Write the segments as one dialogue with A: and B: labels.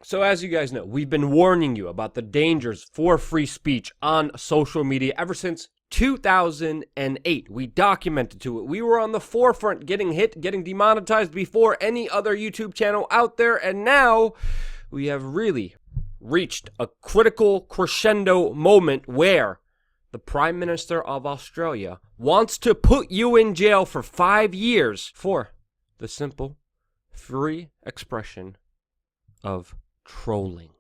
A: So as you guys know, we've been warning you about the dangers for free speech on social media ever since 2008. We documented to it. We were on the forefront, getting hit, getting demonetized before any other YouTube channel out there, and now we have really reached a critical crescendo moment where the Prime Minister of Australia wants to put you in jail for 5 years for the simple, free expression of trolling.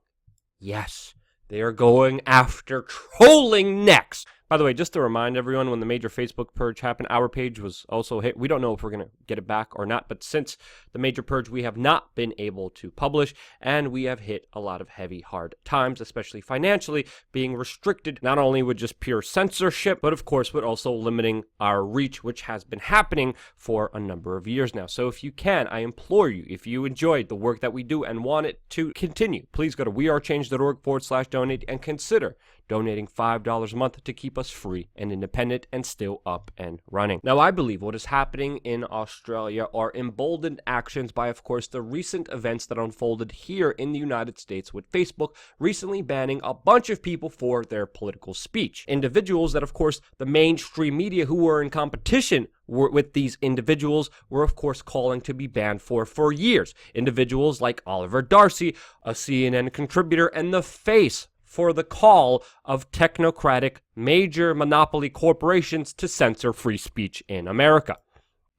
A: Yes, they are going after trolling next. By the way, just to remind everyone, when the major Facebook purge happened, our page was also hit. We don't know if we're going to get it back or not, but since the major purge, we have not been able to publish, and we have hit a lot of heavy, hard times, especially financially, being restricted, not only with just pure censorship, but of course with also limiting our reach, which has been happening for a number of years now. So if you can, I implore you, if you enjoyed the work that we do and want it to continue, please go to wearechange.org/donate and consider donating $5 a month to keep us free and independent and still up and running. Now, I believe what is happening in Australia are emboldened actions by, of course, the recent events that unfolded here in the United States with Facebook recently banning a bunch of people for their political speech. Individuals that, of course, the mainstream media who were in competition with these individuals were, of course, calling to be banned for years. Individuals like Oliver Darcy, a CNN contributor and the face for the call of technocratic major monopoly corporations to censor free speech in America.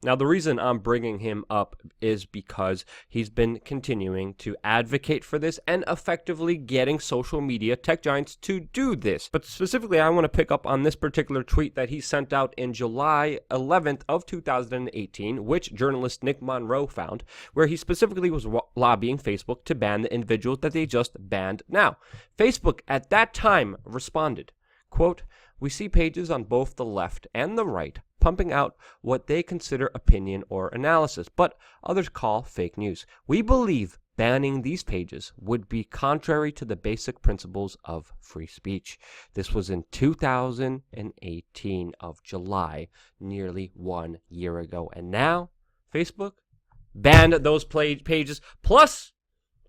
A: Now, the reason I'm bringing him up is because he's been continuing to advocate for this and effectively getting social media tech giants to do this. But specifically, I want to pick up on this particular tweet that he sent out in July 11th of 2018, which journalist Nick Monroe found, where he specifically was lobbying Facebook to ban the individuals that they just banned now. Facebook at that time responded, quote, "We see pages on both the left and the right pumping out what they consider opinion or analysis, but others call fake news. We believe banning these pages would be contrary to the basic principles of free speech." This was in 2018 of July, nearly 1 year ago. And now, Facebook banned those pages, plus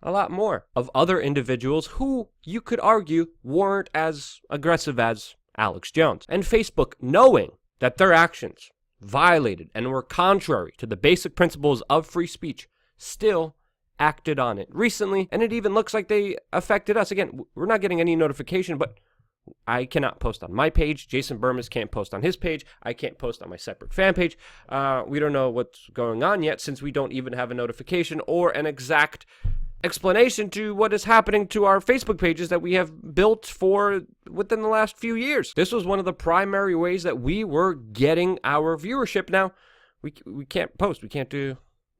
A: a lot more of other individuals who you could argue weren't as aggressive as Alex Jones. And Facebook, knowing that their actions violated and were contrary to the basic principles of free speech, still acted on it recently, and it even looks like they affected us. Again, we're not getting any notification, but I cannot post on my page. Jason Burmis can't post on his page. I can't post on my separate fan page. We don't know what's going on yet, since we don't even have a notification or an exact explanation to what is happening to our Facebook pages that we have built for within the last few years. This was one of the primary ways that we were getting our viewership. Now, we can't post. We can't do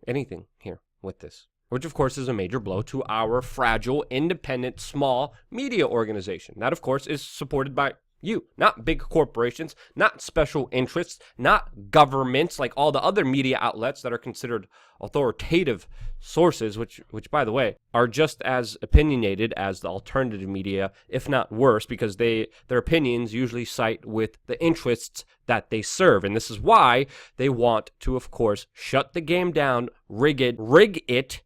A: anything here with this, which of course is a major blow to our fragile, independent, small media organization. That, of course, is supported by you, not big corporations, not special interests, not governments like all the other media outlets that are considered authoritative sources, which by the way, are just as opinionated as the alternative media, if not worse, because their opinions usually side with the interests that they serve. And this is why they want to, of course, shut the game down, rig it,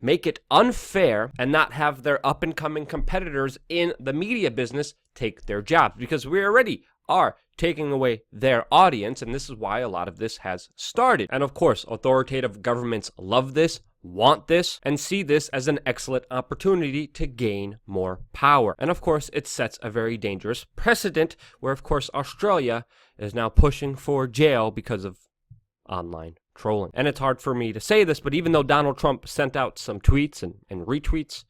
A: make it unfair, and not have their up-and-coming competitors in the media business take their jobs, because we already are taking away their audience, and this is why a lot of this has started. And of course, authoritative governments love this, want this, and see this as an excellent opportunity to gain more power. And of course, it sets a very dangerous precedent where, of course, Australia is now pushing for jail because of online trolling. And it's hard for me to say this, but even though Donald Trump sent out some tweets and retweets,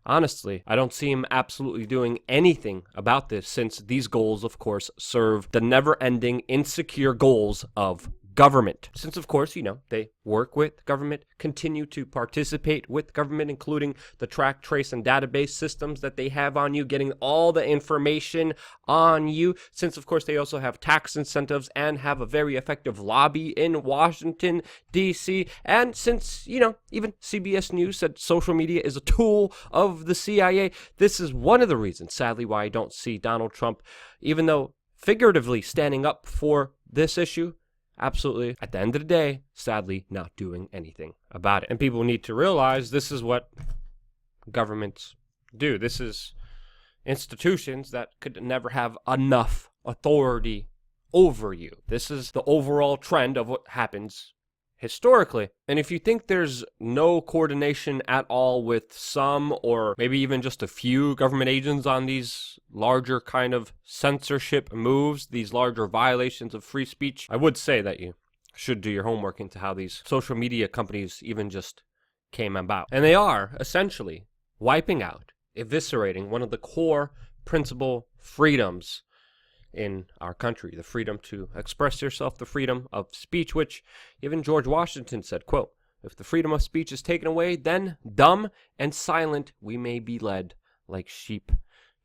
A: honestly, I don't see him absolutely doing anything about this, since these goals, of course, serve the never-ending, insecure goals of government. Since, of course, they work with government, continue to participate with government, including the track, trace, and database systems that they have on you, getting all the information on you. Since, of course, they also have tax incentives and have a very effective lobby in Washington, D.C. And since, even CBS News said social media is a tool of the CIA, this is one of the reasons, sadly, why I don't see Donald Trump, even though figuratively standing up for this issue, absolutely, at the end of the day, sadly, not doing anything about it. And people need to realize this is what governments do. This is institutions that could never have enough authority over you. This is the overall trend of what happens historically. And if you think there's no coordination at all with some or maybe even just a few government agents on these larger kind of censorship moves, these larger violations of free speech, I would say that you should do your homework into how these social media companies even just came about. And they are essentially wiping out, eviscerating one of the core principal freedoms in our country, the freedom to express yourself, the freedom of speech, which even George Washington said, quote, "If the freedom of speech is taken away, then dumb and silent we may be led like sheep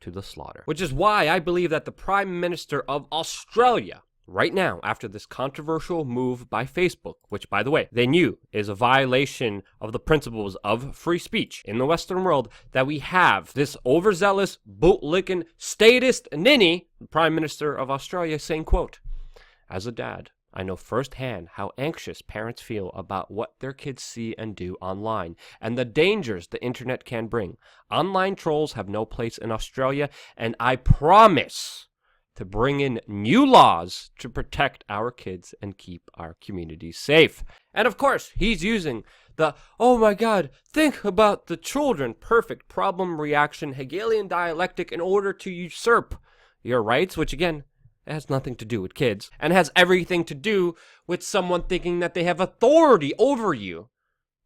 A: to the slaughter." Which is why I believe that the Prime Minister of Australia right now, after this controversial move by Facebook, which, by the way, they knew is a violation of the principles of free speech in the Western world, that we have this overzealous, bootlicking, statist ninny, the Prime Minister of Australia, saying, quote, "As a dad, I know firsthand how anxious parents feel about what their kids see and do online, and the dangers the internet can bring. Online trolls have no place in Australia, and I promise to bring in new laws to protect our kids and keep our communities safe." And of course, he's using the, oh my God, think about the children, perfect problem reaction Hegelian dialectic in order to usurp your rights, which again, it has nothing to do with kids, and has everything to do with someone thinking that they have authority over you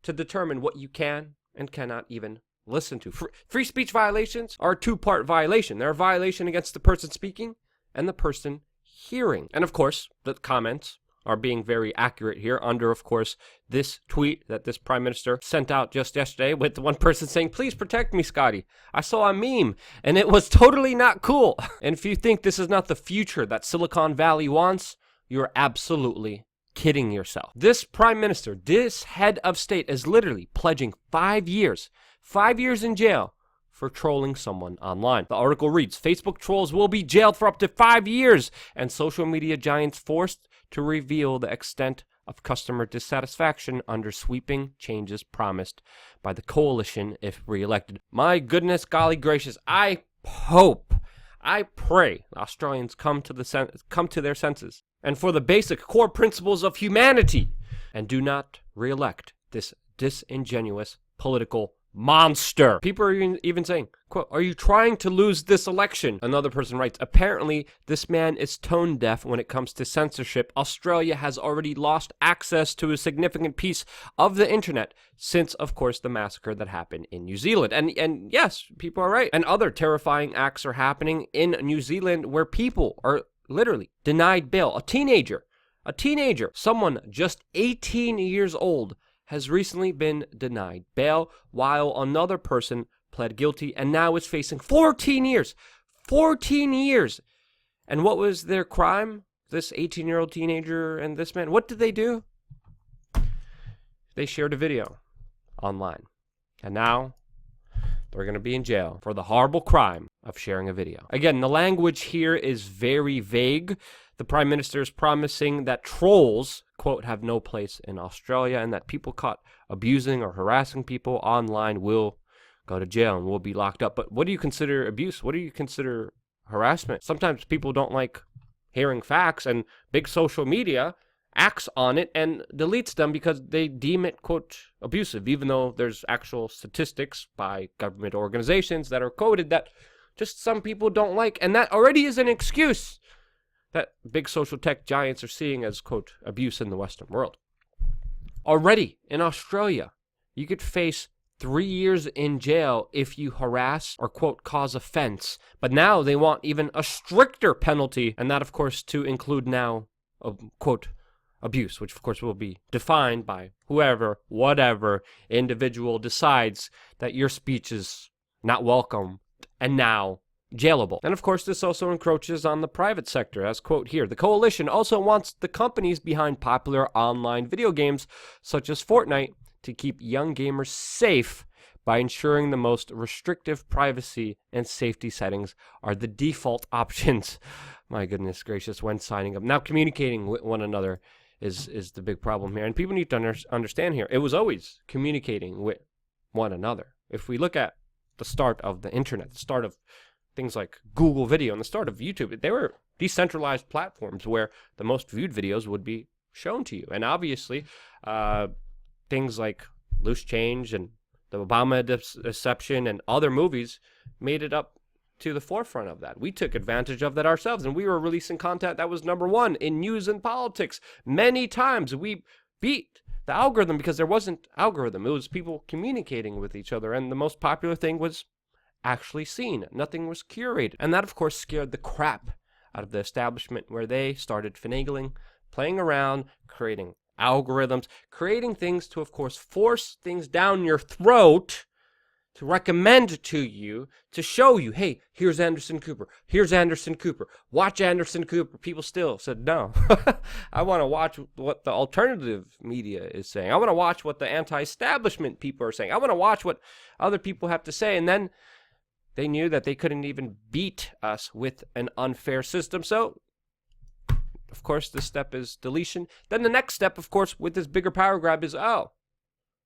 A: to determine what you can and cannot even listen to. Free speech violations are a two-part violation. They're a violation against the person speaking and the person hearing. And of course, the comments are being very accurate here under, of course, this tweet that this Prime Minister sent out just yesterday with one person saying, "Please protect me, Scotty. I saw a meme and it was totally not cool." And if you think this is not the future that Silicon Valley wants, you're absolutely kidding yourself. This Prime Minister, this head of state is literally pledging 5 years in jail for trolling someone online. The article reads, "Facebook trolls will be jailed for up to 5 years, and social media giants forced to reveal the extent of customer dissatisfaction under sweeping changes promised by the coalition if re-elected." My goodness, golly gracious, I pray Australians come to their senses and for the basic core principles of humanity and do not re-elect this disingenuous political monster. People are even saying, quote, "Are you trying to lose this election?" Another person writes, "Apparently, this man is tone deaf when it comes to censorship. Australia has already lost access to a significant piece of the internet since, of course, the massacre that happened in New Zealand." And yes, people are right. And other terrifying acts are happening in New Zealand where people are literally denied bail. A teenager, someone just 18 years old, has recently been denied bail, while another person pled guilty and now is facing 14 years. 14 years! And what was their crime? This 18-year-old teenager and this man, what did they do? They shared a video online. And now they're going to be in jail for the horrible crime of sharing a video. Again, the language here is very vague. The Prime Minister is promising that trolls, quote, "have no place in Australia," and that people caught abusing or harassing people online will go to jail and will be locked up. But what do you consider abuse? What do you consider harassment? Sometimes people don't like hearing facts, and big social media acts on it and deletes them because they deem it, quote, abusive, even though there's actual statistics by government organizations that are quoted that just some people don't like. And that already is an excuse that big social tech giants are seeing as, quote, abuse in the Western world. Already in Australia, you could face 3 years in jail if you harass or, quote, cause offense. But now they want even a stricter penalty, and that, of course, to include now, quote, abuse, which, of course, will be defined by whoever, whatever individual decides that your speech is not welcome and now jailable. And of course, this also encroaches on the private sector, as quote here, "The coalition also wants the companies behind popular online video games such as Fortnite to keep young gamers safe by ensuring the most restrictive privacy and safety settings are the default options." My goodness gracious, when signing up. Now communicating with one another is the big problem here. And people need to understand here, it was always communicating with one another. If we look at the start of the internet, the start of things like Google Video, and the start of YouTube. They were decentralized platforms where the most viewed videos would be shown to you. And obviously, things like Loose Change and the Obama Deception and other movies made it up to the forefront of that. We took advantage of that ourselves, and we were releasing content that was #1 in news and politics. Many times we beat the algorithm because there wasn't algorithm. It was people communicating with each other, and the most popular thing was actually seen. Nothing was curated. And that, of course, scared the crap out of the establishment, where they started finagling, playing around, creating algorithms, creating things to, of course, force things down your throat, to recommend to you, to show you, hey, here's Anderson Cooper, here's Anderson Cooper, watch Anderson Cooper. People still said, no, I want to watch what the alternative media is saying. I want to watch what the anti-establishment people are saying. I want to watch what other people have to say. And then they knew that they couldn't even beat us with an unfair system. So, of course, this step is deletion. Then the next step, of course, with this bigger power grab is, oh,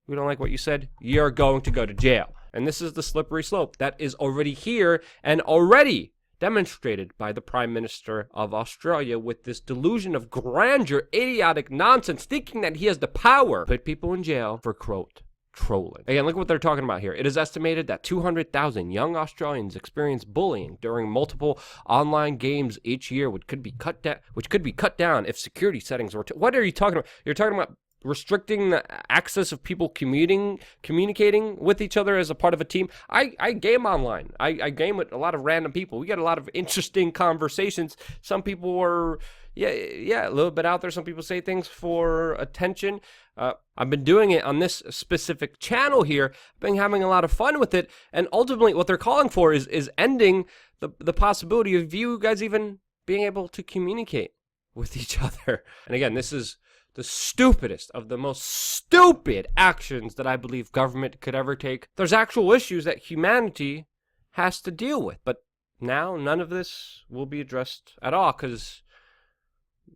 A: we don't like what you said, you're going to go to jail. And this is the slippery slope that is already here and already demonstrated by the Prime Minister of Australia with this delusion of grandeur, idiotic nonsense, thinking that he has the power to put people in jail for, quote, trolling. Again, look what they're talking about here. It is estimated that 200,000 young Australians experience bullying during multiple online games each year, which could be cut down if security settings were. What are you talking about? You're talking about restricting the access of people communicating with each other as a part of a team. I game online. I game with a lot of random people. We get a lot of interesting conversations. Some people are, a little bit out there. Some people say things for attention. I've been doing it on this specific channel here. I've been having a lot of fun with it. And ultimately, what they're calling for is ending the possibility of you guys even being able to communicate with each other. And again, this is the stupidest of the most stupid actions that I believe government could ever take. There's actual issues that humanity has to deal with. But now, none of this will be addressed at all, because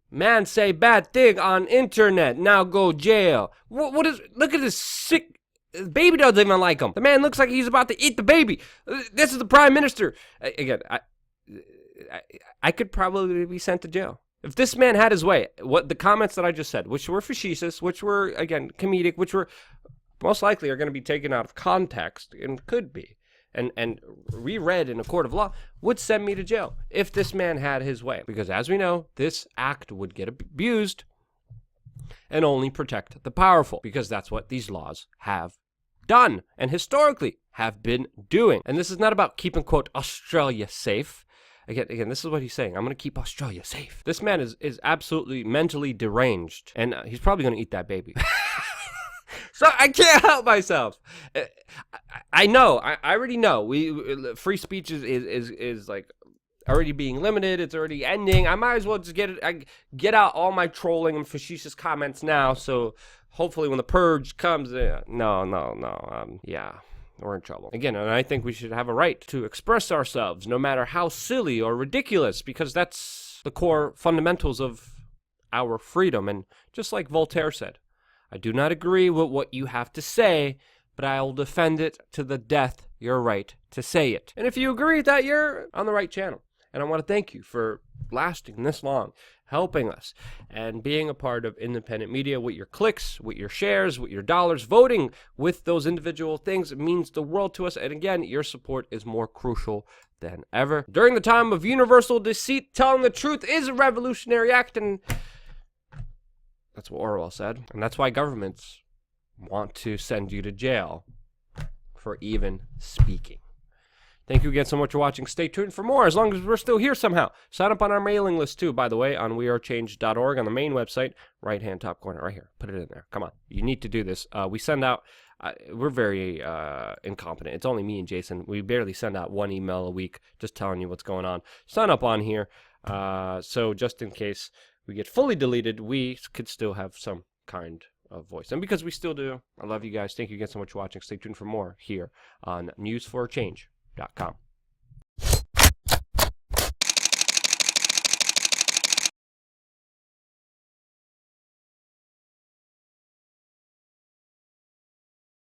A: man say bad thing on internet, now go jail. What is, look at this sick, baby doesn't even like him. The man looks like he's about to eat the baby. This is the Prime Minister. Again, I could probably be sent to jail. If this man had his way, what the comments that I just said, which were facetious, which were, again, comedic, which were most likely are going to be taken out of context, and could be, and reread in a court of law, would send me to jail if this man had his way. Because as we know, this act would get abused and only protect the powerful, because that's what these laws have done and historically have been doing. And this is not about keeping, quote, Australia safe. Again, this is what he's saying. I'm going to keep Australia safe. This man is absolutely mentally deranged, and he's probably going to eat that baby. So I can't help myself. I know. I already know. Free speech is like already being limited. It's already ending. I might as well just get out all my trolling and facetious comments now. So hopefully, when the purge comes, yeah, we're in trouble. Again, and I think we should have a right to express ourselves, no matter how silly or ridiculous, because that's the core fundamentals of our freedom. And just like Voltaire said, I do not agree with what you have to say, but I will defend it to the death, your right to say it. And if you agree with that, you're on the right channel. And I want to thank you for lasting this long, helping us, and being a part of independent media with your clicks, with your shares, with your dollars, voting with those individual things. It means the world to us. And again, your support is more crucial than ever. During the time of universal deceit, telling the truth is a revolutionary act, and that's what Orwell said. And that's why governments want to send you to jail for even speaking. Thank you again so much for watching. Stay tuned for more, as long as we're still here somehow. Sign up on our mailing list too, by the way, on wearechange.org on the main website, right-hand top corner, right here. Put it in there. Come on. You need to do this. We send out, we're very incompetent. It's only me and Jason. We barely send out one email a week just telling you what's going on. Sign up on here. So just in case we get fully deleted, we could still have some kind of voice. And because we still do, I love you guys. Thank you again so much for watching. Stay tuned for more here on newsforchange.com.